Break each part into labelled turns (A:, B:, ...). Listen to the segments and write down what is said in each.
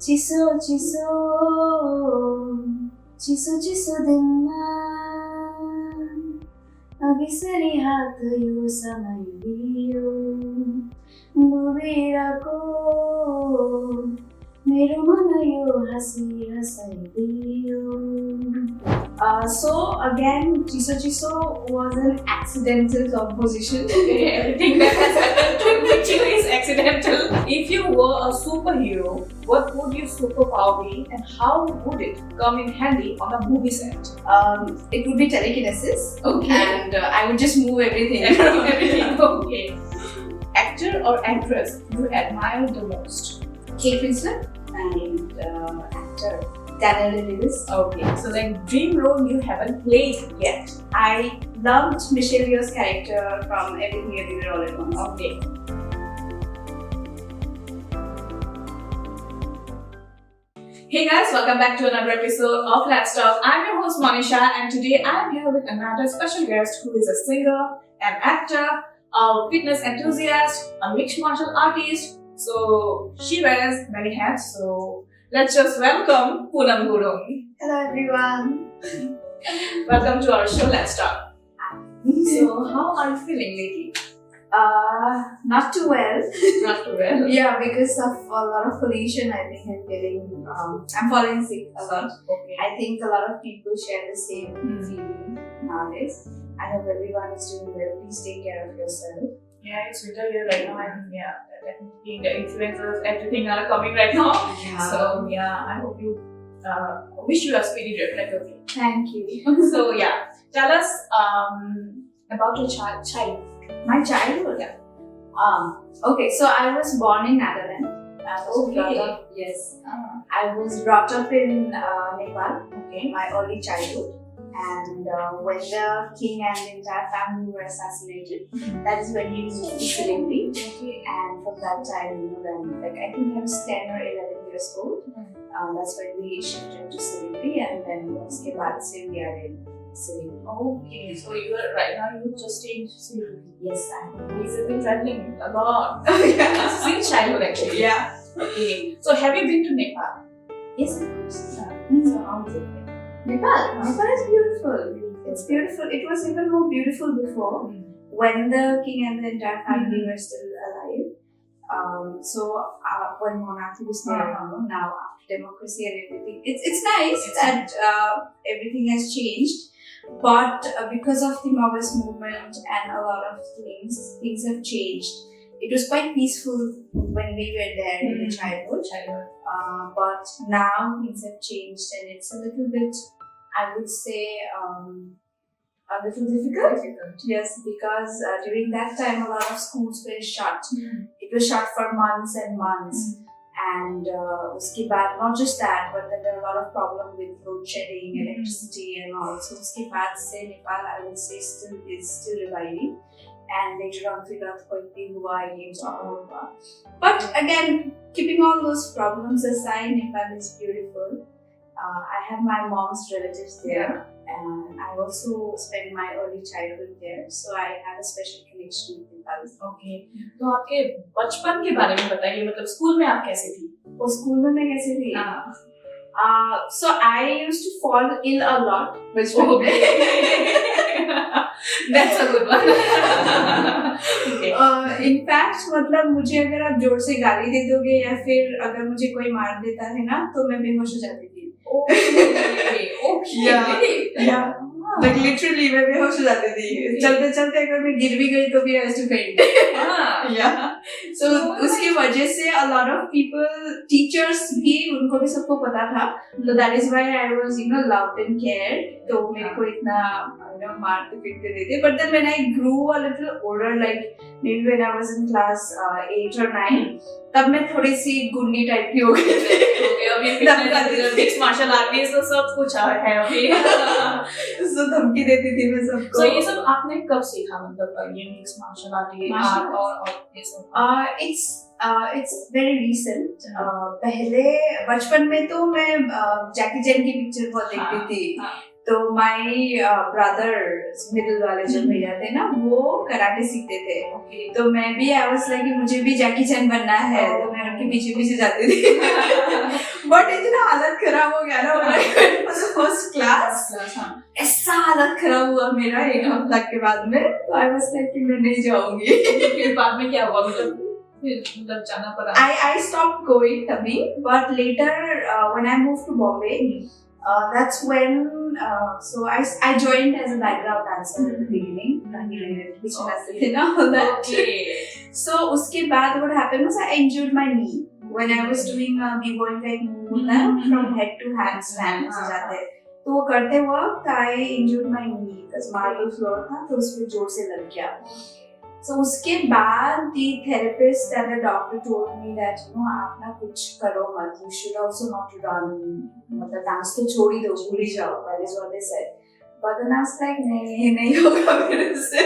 A: चिसो चिसो चिसो चिसो दिनमा अघिसरी हात यो समय दियो डुबेरको मेरो मन यो हाँसी हँसाइदियो. So again, Chiso Chiso was an accidental composition.
B: Okay, everything that has happened with you is accidental. If you were a superhero, what would your superpower be and how would it come in handy on a movie set?
A: It would be telekinesis.
B: Okay.
A: And I would just move everything.
B: Everything. Okay. Actor or actress you admire the most?
A: Kate Winslet and actor Daniel Lewis.
B: Okay. So like dream role you haven't played yet?
A: I loved Michelle Yeoh's character from Everything Everywhere All at Once.
B: Okay. Hey guys, welcome back to another episode of Let's Talk. I'm your host Monisha and today I'm here with another special guest who is a singer, an actor, a fitness enthusiast, a mixed martial artist. So she wears many hats. So let's just welcome Poonam Gurung.
A: Hello everyone.
B: Welcome to our show, Let's Talk. So how are you feeling lately?
A: Not too well.
B: Not too well.
A: Yeah, because of a lot of pollution, I think I'm falling sick a lot.
B: Okay.
A: I think a lot of people share the same feeling nowadays. I hope everyone is doing well. Please take care of yourself.
B: Yeah, it's winter here right now, and yeah, definitely the influencers, everything are coming right now.
A: Yeah.
B: So yeah, I hope you wish you a speedy recovery.
A: Thank you.
B: So yeah, tell us about your child.
A: My childhood.
B: Yeah.
A: Okay, so I was born in Netherlands. I was brought up in Nepal.
B: Okay.
A: My early childhood. And when the king and the entire family were assassinated, that is when he moved to Siliguri.
B: Okay.
A: And from that time, then like I think I was 10 or 11 years old. That's when we shifted to Siliguri, and then uske baad se we are in Siliguri.
B: Okay. So you are right now. You just stayed in Siliguri.
A: Yes, I am.
B: He's been traveling a lot.
A: Yeah.
B: Since childhood, actually.
A: Yeah.
B: Okay. So have you been to Nepal?
A: Yes, of course.
B: So how is it?
A: Nepal is beautiful. It's beautiful. It was even more beautiful before when the king and the entire family were still alive. When monarchy was there, now after democracy and everything, it's nice that everything has changed. But because of the Maoist movement and a lot of things have changed. It was quite peaceful when we were there in the childhood. But now things have changed and it's a little bit, I would say, a little difficult. Yes, because during that time a lot of schools were shut. It was shut for months and months. And uske baad, not just that, but then there were a lot of problems with load shedding, electricity and all. So uske baad se Nepal, I would say, is still reviving. And later on, फिर कोई भी हुआ ये सब हुआ. But again, keeping all those problems aside, Nepal is beautiful. I have my mom's relatives there, and I also spent my early childhood there, so I have a special connection with Nepal.
B: Okay. तो आपके बचपन के बारे में बताइए, मतलब school में आप कैसे थी?
A: वो स्कूल में मैं कैसे थी? So I used to fall ill a lot.
B: That's a good one. Okay.
A: In fact, मतलब मुझे अगर आप जोर से गाली दे दोगे या फिर अगर मुझे कोई मार देता है ना, तो मैं बेहोश हो जाती थी.
B: Okay.
A: Yeah. Like literally मैं बेहोश हो जाती थी. चलते चलते अगर मैं गिर भी गई तो भी I used to faint. Yeah. So उसकी वजह से a lot of people, teachers भी उनको भी सबको पता था. So that is why I was loved and cared. तो मेरे को इतना मारते पीटते देते. But then when I grew a little older, like maybe when I was in class 8 or 9, तब मैं थोड़ी सी गुंडी टाइप की हो गई थी.
B: अभी मिक्स मार्शल आर्टिस्ट तो सब कुछ है अभी.
A: So धमकी देती थी मैं सबको.
B: So ये सब आपने कब सीखा, मतलब ये मिक्स मार्शल आर्ट और ये सब?
A: It's very recent. पहले बचपन में तो मैं जैकी चैन की पिक्चर बहुत देखती थी. तो माई ब्रदर मिडिल वाले जो भैया थे ना, वो कराटे सीखते थे. तो मैं भी आई वाज लाइक मुझे भी जैकी चैन बनना है. तो मैं उनके पीछे पीछे जाती थी. खराब हो गया ना मेरा फर्स्ट क्लास। ऐसा हालत खराब हुआ मेरा एक हफ्ता के बाद में, तो आई वाज लाइक कि मैं नहीं जाऊंगी।
B: फिर बाद में क्या हुआ, मतलब जाना पड़ा?
A: I stopped going तभी, but later when I moved to Bombay, that's when so I joined as a background dancer at the beginning, and all that.
B: Okay.
A: So उसके बाद what happened was I injured my knee when I was doing b-boy का एक move होता है from head to handstand ऐसे जाते हैं, तो वो करते वक्त I injured my knee because marble floor था तो उसपे जोर से लग गया। So उसके बाद the therapist and the doctor told me that आप ना कुछ करो मत, you should also not run, मतलब डांस तो छोड़ ही दो, भूल ही जाओ, that is what they said. But then I was like नहीं होगा मेरे से,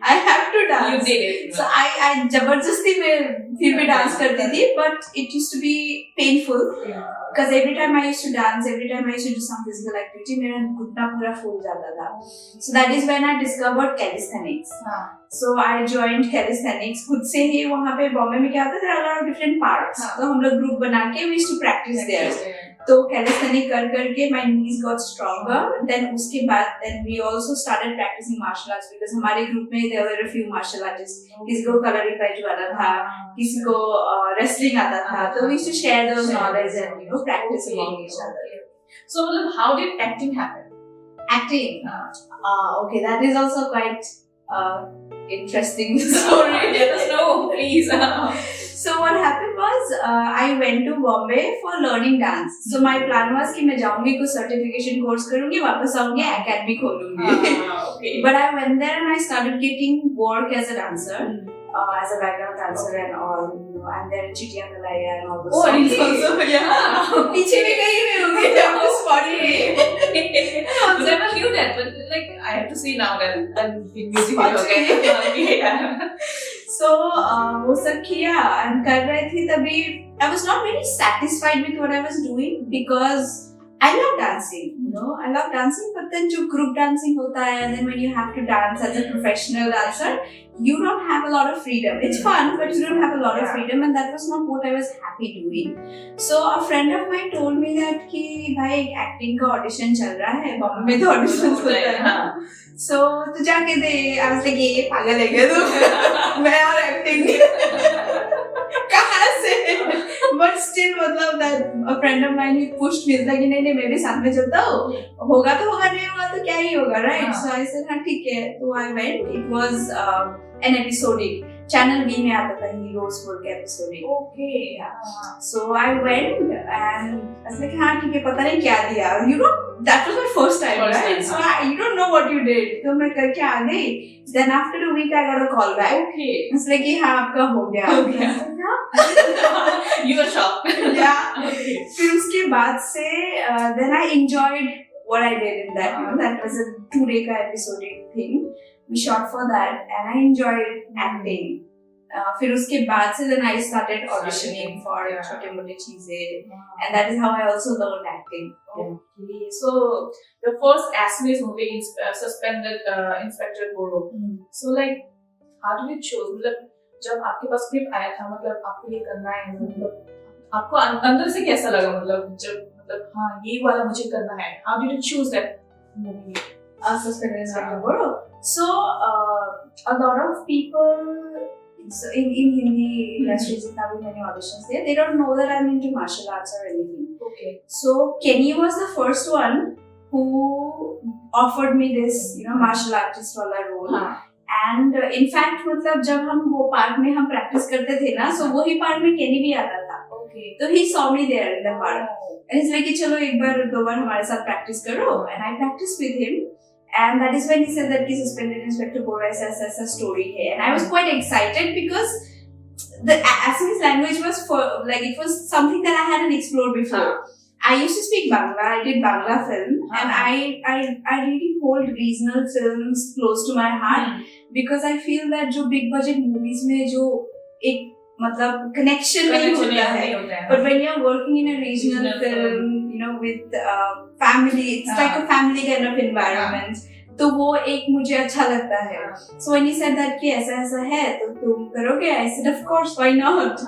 A: I have to dance.
B: You did it.
A: So I जबरदस्ती में फिर भी डांस करती थी, but it used to be painful because every time I used to dance, every time I used to do some physical activity, मेरा घुटना पूरा फूल जाता था. So that is when I discovered calisthenics. So I joined calisthenics. खुद से ही वहाँ पे बॉम्बे में क्या होता है, there are a lot of different parks. तो हम लोग ग्रुप बना के we used to practice there. तो calisthenics कर करके my knees got stronger. Then उसके बाद then we also started practicing martial arts because हमारे ग्रुप में there were a few martial artists. किसी को coloring पैज वाला था, किसी को wrestling आता था. तो we used to share those knowledge and practice among each other.
B: So मतलब how did acting happen?
A: Acting. Okay, that is also quite interesting story.
B: Let us know, please.
A: So what happened was I went to Bombay for learning dance. So my plan was कि मैं जाऊँगी कुछ certification course करूँगी, वापस आऊँगी academy खोलूँगी.
B: Okay.
A: But I went there and I started getting work as a dancer, as a background dancer and all. And then Chittiya Nalaya and all those.
B: Oh,
A: songs
B: really?
A: also, yeah. पीछे भी कहीं नहीं होंगी, I'm just funny.
B: I never knew that, but like I have to see now that I'm in music video again.
A: So वो सब किया and कर रहे थे तभी I was not very satisfied with what I was doing because I love dancing, I love dancing, but then जो group dancing होता है and then when you have to dance as a professional dancer, you don't have a lot of freedom. It's fun, but you don't have a lot of freedom, and that was not what I was happy doing. So a friend of mine told me that कि भाई acting का audition चल रहा है, बॉम्बे में तो audition होता है ना, so तू जाके दे. I was like ये पागल है क्या तू, मैं और acting कहाँ से? But still मतलब that a friend of mine he pushed me like नहीं मैं भी साथ में चलता हूँ, होगा तो होगा, नहीं होगा तो क्या ही होगा, right? So I said हाँ ठीक है. तो I went. It was an episodic. Channel B में आता था Heroes बोल के episodic.
B: Okay.
A: Yeah. So I went and I was like हाँ ठीक है, पता नहीं क्या दिया. That was my first time, right? So you don't know what you did. तो मैं करके आ गई. Then after a week I got a call back.
B: Okay.
A: It's like हाँ आपका हो गया.
B: You were shocked.
A: Yeah.
B: Okay.
A: फिर उसके बाद से then I enjoyed what I did in that. That was a 2-day का episodic thing. We shot for that and I enjoyed acting. फिर उसके बाद से then I started auditioning for छोटे मोटे चीजें, and that is how I also learned acting.
B: Okay. So the first Assamese movie is Suspended Inspector Boro. So like how did you choose? मतलब जब आपके पास स्क्रिप्ट आया था, मतलब आपको ये करना है, मतलब आपको अंदर से कैसा लगा, मतलब जब मतलब हाँ ये वाला मुझे करना है. How did you choose that movie?
A: Suspended Inspector Boro. So a lot of people in Hindi industry, जितना भी मैंने auditions दिए, they don't know that I'm into martial arts or anything.
B: Okay.
A: So Kenny was the first one who offered me this, martial artist वाला role. And in fact मतलब जब हम वो park में हम practice करते थे ना, so वही पार्क में Kenny भी आता था.
B: Okay.
A: तो he saw me there in the park. And he's like कि चलो एक बार 2 बार हमारे साथ practice करो. And I practiced with him. And that is when he said that he Suspended Inspector Boro ऐसा story है. And I was quite excited because the Assamese language was it was something that I hadn't explored before. I used to speak Bangla. I did Bangla film, and I really hold regional films close to my heart because I feel that जो big budget movies में जो एक मतलब connection नहीं होता है. But when you're working in a regional film, with family, it's like a family kind of environment. तो वो एक मुझे अच्छा लगता है. So when he said that कि ऐसा ऐसा है तो तुम करोगे, I said of course, why not?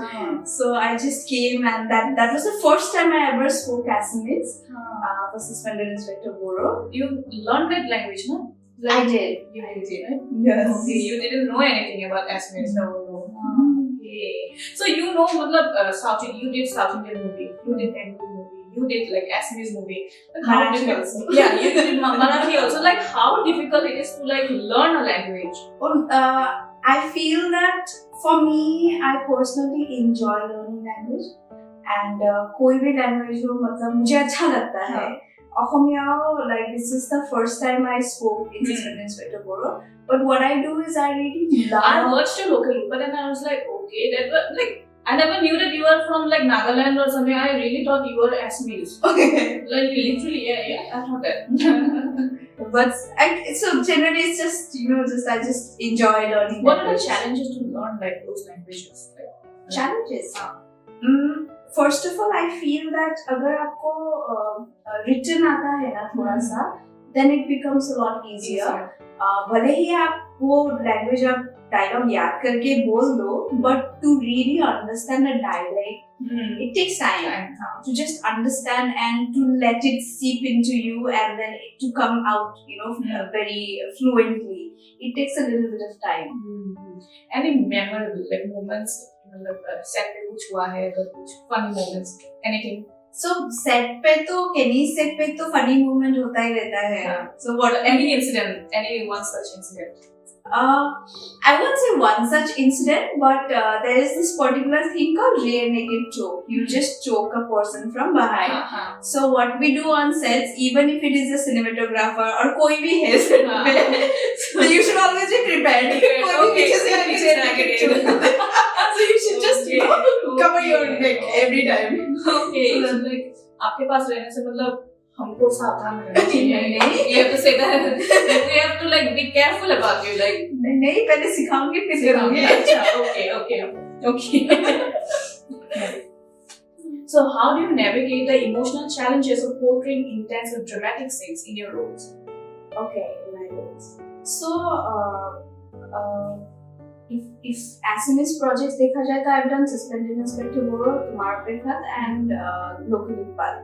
A: So I just came, and that was the first time I ever spoke Assamese. For Suspended Inspector Boro.
B: You learned that language, no?
A: I did.
B: You did, right?
A: Yes.
B: Okay, you didn't know anything about Assamese.
A: No.
B: Okay. So you know, South Indian, you did South Indian movie, you did Bengali movie, you did like Assamese movie. Like, how
A: Marathi
B: difficult?
A: also.
B: Yeah, you did Marathi also. Like how difficult it is to like learn a language?
A: I feel that for me, I personally enjoy learning language, and कोई भी language हो मतलब मुझे अच्छा लगता है. Ohomyao, like this is the first time I spoke in Suspended Inspector Boro. But what I do is I really love.
B: I watched it locally, but then I was like, okay, that was like I never knew that you were from like Nagaland or something. I really thought you were Assamese.
A: Okay.
B: Like literally, yeah, I thought that.
A: But so generally, it's just I just enjoy learning.
B: What are the challenges to learn like those languages?
A: Challenges. First of all, I feel that अगर आपको written आता है ना थोड़ा सा, then it becomes a lot easier. भले ही आप वो language आप dialogue याद करके बोल दो, but to really understand a dialect, it takes time to just understand and to let it seep into you, and then to come out, very fluently. It takes a little bit of time.
B: Any memorable like moments? Set पे कुछ हुआ है अगर कुछ funny moments anything
A: so set पे तो केनी set पे तो फनी मोमेंट होता ही रहता है
B: so what any incident any one such incident
A: I won't say one such incident, but there is this particular thing called rear naked choke. You just choke a person from behind. So what we do on sets, even if it is a cinematographer or koi bhi hai set pe, so you should always be prepared.
B: Okay,
A: so you should just cover your neck every time.
B: Okay, so like आपके पास रहने से मतलब हमको सावधान रहना चाहिए.
A: नहीं,
B: you have to say that. We have to like be careful about you. Like
A: नहीं पहले सिखाऊंगी फिर करूंगी.
B: अच्छा, okay. So how do you navigate the emotional challenges of portraying intense or dramatic scenes in your roles?
A: Okay, in my roles. So if Assamese projects देखा जाए तो I've done Suspended Inspector Boro, Tumar Pekhat, and Local Iqbal.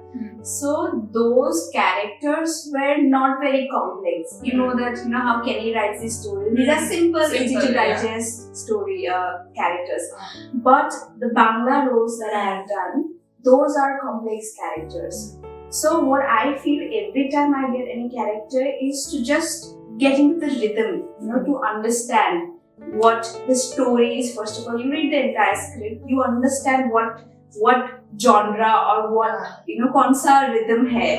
A: So those characters were not very complex. You know that how Kenny writes these stories. These are simple, easy to digest story characters. But the Bangla roles that I have done, those are complex characters. So what I feel every time I get any character is to just get into the rhythm, to understand what the story is. First of all, you read the entire script, you understand what genre or what kaun sa rhythm hai.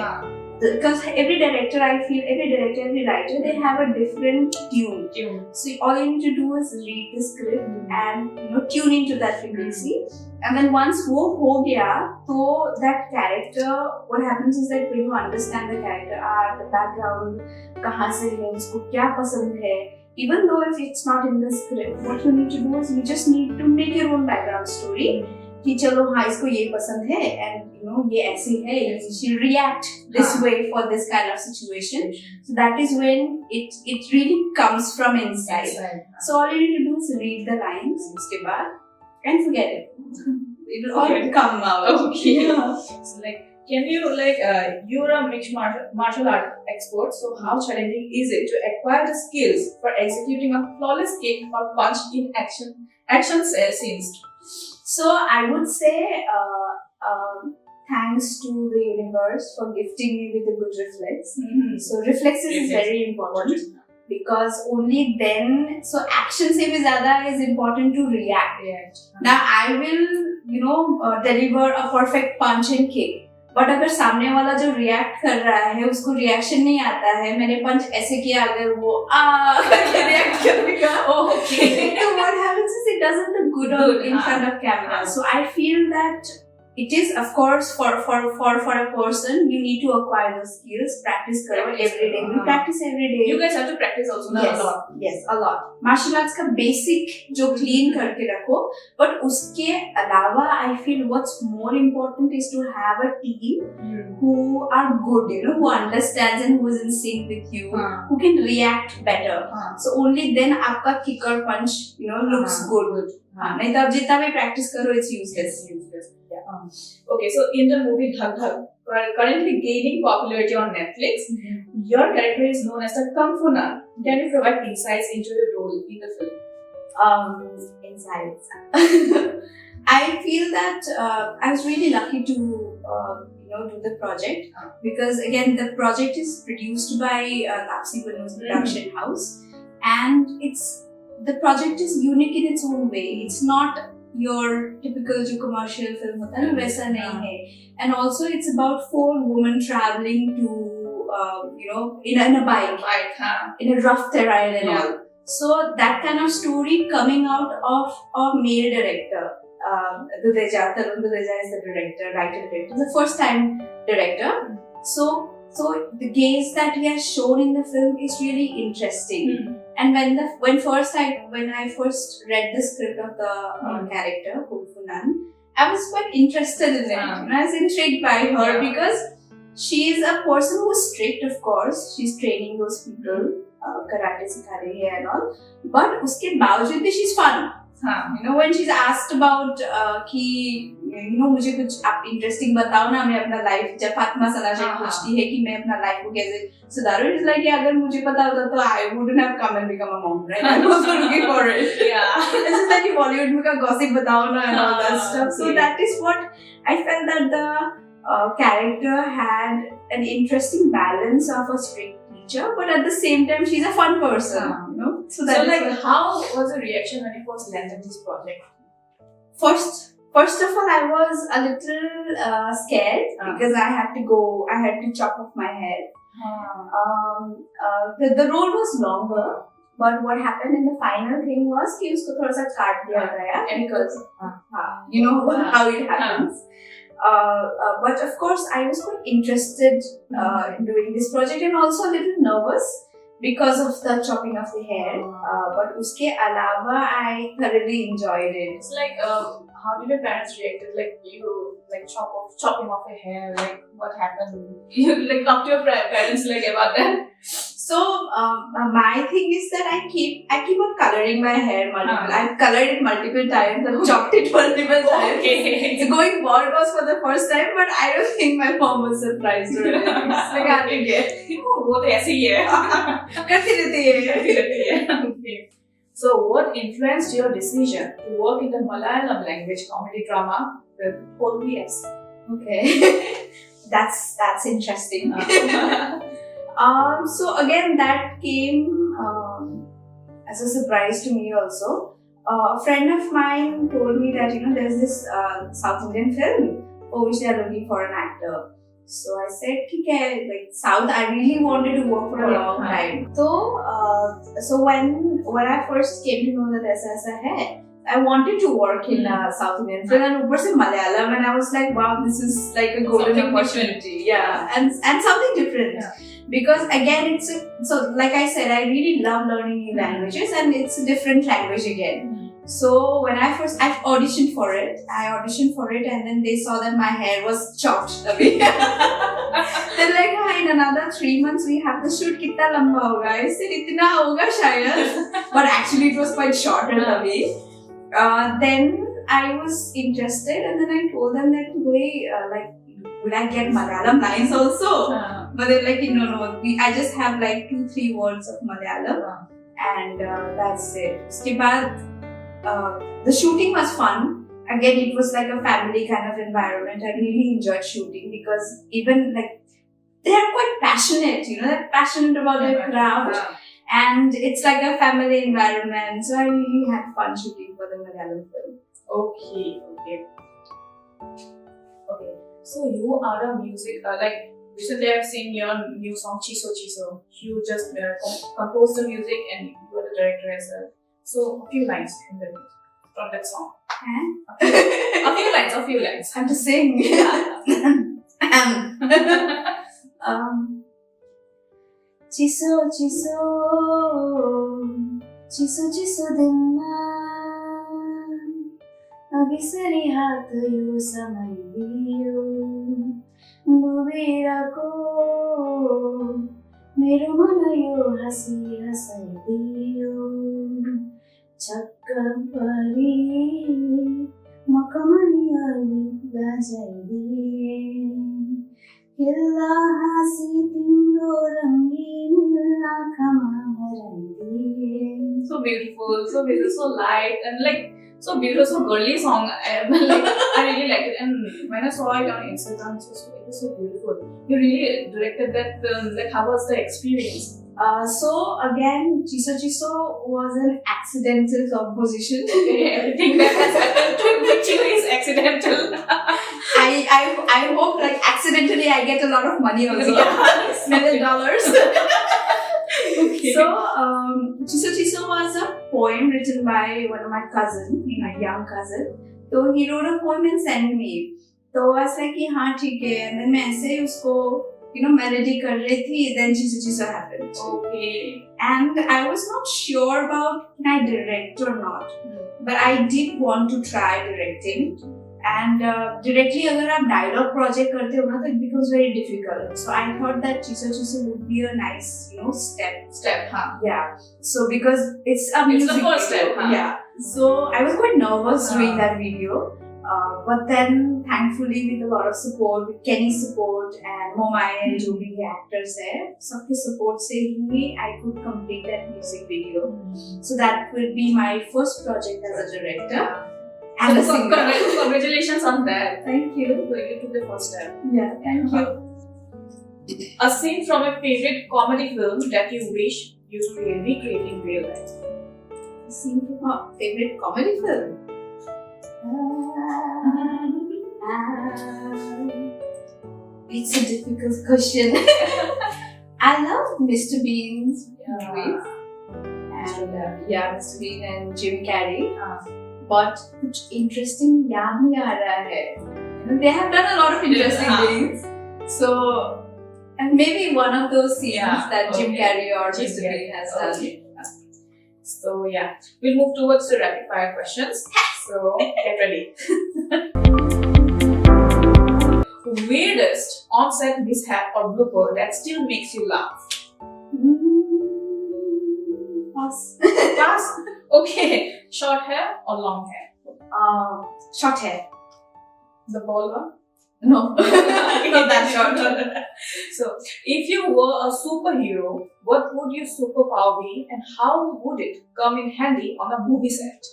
A: Because every director, every writer, they have a different tune. So all you need to do is read the script and tune into that frequency. And then once wo ho gaya, so that character, what happens is that when you understand the character art, the background, kahan se hai, usko kya pasand hai, even though if it's not in the script, what you need to do is you just need to make your own background story. कि चलो हाँ इसको ये पसंद है and ये ऐसे है, she'll react this way for this kind of situation. So that is when it really comes from inside. So all you need to do is read the lines उसके बाद and forget it. It will all come out.
B: Okay. So like, can you you're a mixed martial art expert, so how challenging is it to acquire the skills for executing a flawless kick or punch in action scenes?
A: So I would say thanks to the universe for gifting me with a good reflex. So reflexes is very important because only then, so action से भी ज़्यादा is important to react. Now I will deliver a perfect punch and kick. But अगर सामने वाला जो react कर रहा है उसको रिएक्शन नहीं आता है, मैंने पंच ऐसे किया, अगर वो रिएक्ट करेगा, तो what happens is it doesn't look good in front of camera. So I feel that it is, of course, for a person, you need to acquire those skills. Practice karo every day. We practice every day.
B: You guys have to practice also, not
A: Yes,
B: a lot.
A: yes, a lot. Martial arts का basic जो clean करके रखो, but उसके अलावा I feel what's more important is to have a team who are good, who understands and who is in sync with you, who can react better. So only then आपका kick or punch, looks good. नहीं तो आप जितना भी practice करो, it's useless.
B: Okay, so in the movie Dhag Dhag, currently gaining popularity on Netflix, your character is known as the Kung Fu Nun. Can you provide insights into your role in the film?
A: Insights. I feel that I was really lucky to do the project because again the project is produced by Tapsi Pannu's production house, and the project is unique in its own way. It's not your typical जो commercial film होता है ना वैसा नहीं है, and also it's about 4 women traveling to in a bike in a rough terrain and all. So that kind of story coming out of a male director. Tarun Dudeja is the director, writer-director, the first time director. So the gaze that he has shown in the film is really interesting. And when I first read the script of the character Kung Fu Nun, I was quite interested in it. I was intrigued by her because she is a person who is strict, of course. She's training those people, karate sikha rahi hai and all. But uske बावजूद भी she's fun. When she's asked about कि मुझे कुछ आप interesting बताओ ना, मैं अपना लाइफ, जब फातिमा सना से पूछती है कि मैं अपना लाइफ को कैसे सुधारूं, इट्स लाइक अगर मुझे पता होता तो I wouldn't have come and become a mom, right? I was looking for it. It's just like Bollywood में का gossip बताओ ना and all that stuff. So that is what I felt, that the character had an interesting balance of a strict teacher, but at the same time she's a fun person.
B: So how was the reaction when you first landed this project?
A: First of all, I was a little scared because I had to chop off my hair. The role was longer, but what happened in the final thing was कि उसको थोड़ा सा काट दिया गया because how it happens. But of course, I was quite interested in doing this project and also a little nervous because of the chopping of the hair. But uske alawa, I thoroughly enjoyed it.
B: It's like, how did your parents react? Like you chopping off your hair, like what happened? You talk to your parents about that?
A: So my thing is that I keep on coloring my hair multiple. I've colored it multiple times. I've chopped it multiple times.
B: Okay.
A: So going bald was for the first time, but I don't think my mom was surprised or anything. It's like
B: वो तो ऐसे ही है.
A: करती रहती है.
B: Okay. So what influenced your decision to work in the Malayalam language comedy drama with OPS?
A: Okay. That's interesting. So again, that came as a surprise to me also. A friend of mine told me that there's this South Indian film for which they are looking for an actor. So I said, okay, like South, I really wanted to work for a long time. So when I first came to know that ऐसा है, I wanted to work in a South Indian film and ऊपर से Malayalam, and I was like, wow, this is like a golden opportunity. Yeah, and something different. Yeah. Because again, so like I said, I really love learning new languages, and it's a different language again. So when I auditioned for it, and then they saw that my hair was chopped away. They're like, in another 3 months we have to shoot. Kitna lamba hoga? I said, itna hoga shayad. But actually it was quite short and away. Then I was interested, and then I told them that will I get Malayalam lines also? But they're like, no. I just have like 2-3 words of Malayalam, and that's it. Uske baad, the shooting was fun. Again, it was like a family kind of environment. I really enjoyed shooting because even they are quite passionate. They're passionate about their craft, and it's like a family environment. So I really had fun shooting for the Malayalam film.
B: Okay. So you are a music, recently I've seen your new song Chiso Chiso. You just composed the music and you were the director as well. So a few lines from that song. A few lines.
A: I'm to sing. Chiso chiso, chiso chiso dimma, abisari hath yu samay diyo, dubira ko, mero manayo hasi hasay diyo, chakkapari, makamani ali gajay diye. Killa hasi timro rangin akhama harai diye.
B: So beautiful, so light, and like so beautiful, so girly song. I really liked it, and when I saw it on Instagram, it was so beautiful. You really directed that film. Like, how was the experience?
A: So again, Chiso Chiso was an accidental composition.
B: Everything that has happened with you is accidental.
A: I hope like accidentally I get a lot of money also.
B: Yeah.
A: $1 million.
B: Okay.
A: So Chiso Chiso was a poem written by one of my cousin, my young cousin. So he wrote a poem and sent me. So I was like, हाँ ठीक है. And then मैं ऐसे ही उसको melody कर रही थी. Then Chiso Chiso happened.
B: Okay.
A: And I was not sure about can I direct or not. But I did want to try directing. And directly अगर आप dialogue project करते हो ना तो it becomes very difficult. So I thought that Chiso Chiso would be a nice step.
B: Huh?
A: Yeah. So because it's a music
B: the first
A: video.
B: step. Huh?
A: Yeah. So I was quite nervous doing that video. But then thankfully with a lot of support, with Kenny's support and Momai and Julie actors there, सबके support से ही I could complete that music video. So that will be my first project as a director. And a singer.
B: Congratulations on that.
A: Thank you.
B: So you took the first step.
A: Yeah, thank you.
B: A scene from a favorite comedy film that you wish you could recreate in real life.
A: A scene from a favorite comedy film. It's a difficult question. I love Mr. Bean's movies. And Mr. Bean and Jim Carrey. But कुछ interesting याद नहीं आ रहा है. They have done a lot of interesting things. So, and maybe one of those scenes that Jim Carrey or Mr. Bean has done.
B: So yeah, we'll move towards the rapid fire questions. So get ready. Weirdest on-set mishap or blooper that still makes you laugh?
A: Pass.
B: Pass. Okay. Short hair or long hair?
A: Short hair.
B: The bald one?
A: No. Not that short.
B: So, if you were a superhero, what would your superpower be and how would it come in handy on a movie set?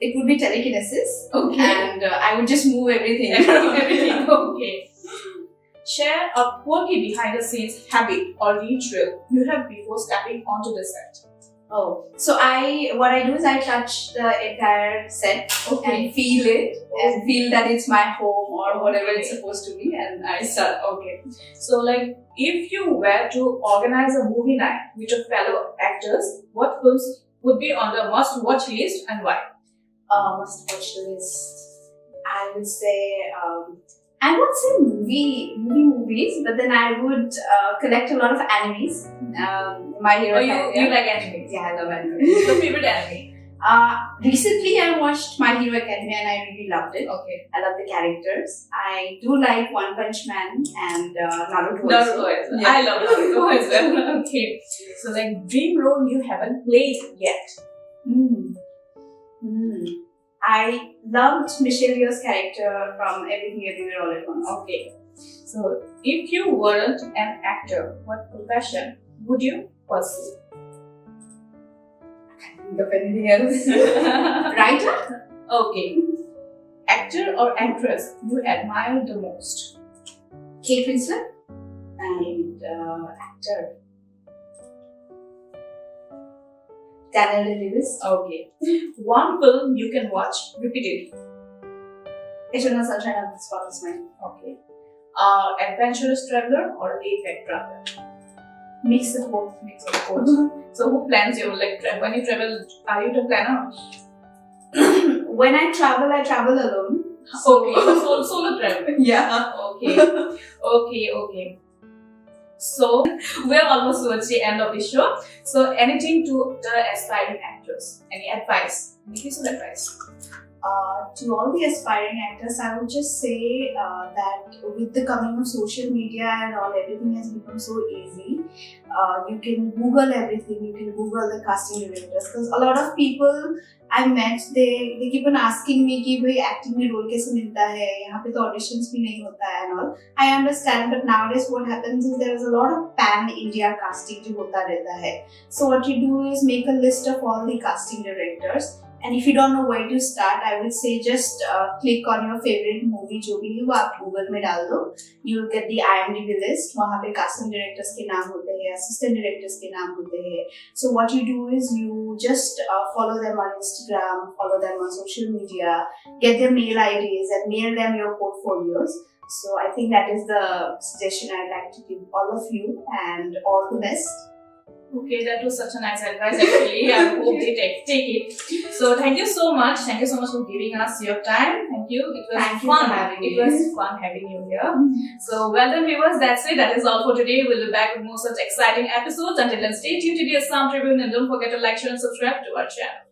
A: It would be telekinesis.
B: Okay.
A: And I would just move everything.
B: Everything. Okay. Share a quirky behind the scenes habit or ritual you have before stepping onto the set.
A: So what I do is I touch the entire set and feel it and feel that it's my home or whatever it's supposed to be, and I start.
B: Okay. So like, if you were to organize a movie night with your fellow actors, what films would be on the must-watch list and why?
A: Must-watch list. I would say. I would say movies, but then I would collect a lot of animes. My Hero Academia.
B: You like anime?
A: Yeah, I love anime.
B: The favorite anime?
A: Recently I watched My Hero Academia and I really loved it.
B: Okay.
A: I love the characters. I do like One Punch Man and Naruto.
B: Naruto as well.
A: Yeah.
B: I love Naruto as well. Okay. So like, dream role you haven't played yet?
A: I loved Michelle Yeoh's character from Everything Everywhere All at Once.
B: Okay. So, if you weren't an actor, what profession would you pursue?
A: I can't think of anything else. Writer?
B: Okay. Actor or actress you admire the most?
A: Kate Winslet and actor Daniel Day-Lewis.
B: Okay. One film you can watch repeatedly?
A: Eternal Sunshine of the Spotless Mind.
B: Okay. Adventurous traveler or laid-back traveler?
A: Mix of both.
B: Mix of both. So who plans your when you travel? Are you the planner?
A: when I travel alone.
B: Okay, so solo travel.
A: Yeah.
B: Okay. So we're almost towards the end of the show. So anything to the aspiring actors? Any advice? Any piece of advice?
A: To all the aspiring actors, I would just say that with the coming of social media and all, everything has become so easy. You can Google everything. You can Google the casting directors, because a lot of people I met, they keep on asking me कि भाई acting में role कैसे मिलता है? यहाँ पे तो auditions भी नहीं होता है and all. I understand, but nowadays what happens is there is a lot of pan India casting जो होता रहता है. So what you do is make a list of all the casting directors. And if you don't know where to start, I would say just click on your favorite movie जो भी है वो आप Google में डाल दो. You'll get the IMDb list. वहाँ पे casting directors के नाम होते हैं, assistant directors के नाम होते हैं. So what you do is you just follow them on Instagram, follow them on social media, get their mail IDs and mail them your portfolios. So I think that is the suggestion I'd like to give all of you, and all the best.
B: Okay, that was such a nice advice actually. I hope they take it. So thank you so much. Thank you so much for giving us your time. Thank you. It was
A: Thank you
B: fun.
A: for having me.
B: It was fun having you here. So well done viewers, that's it. That is all for today. We'll be back with more such exciting episodes. Until then, stay tuned to the Assam Tribune and don't forget to like, share and subscribe to our channel.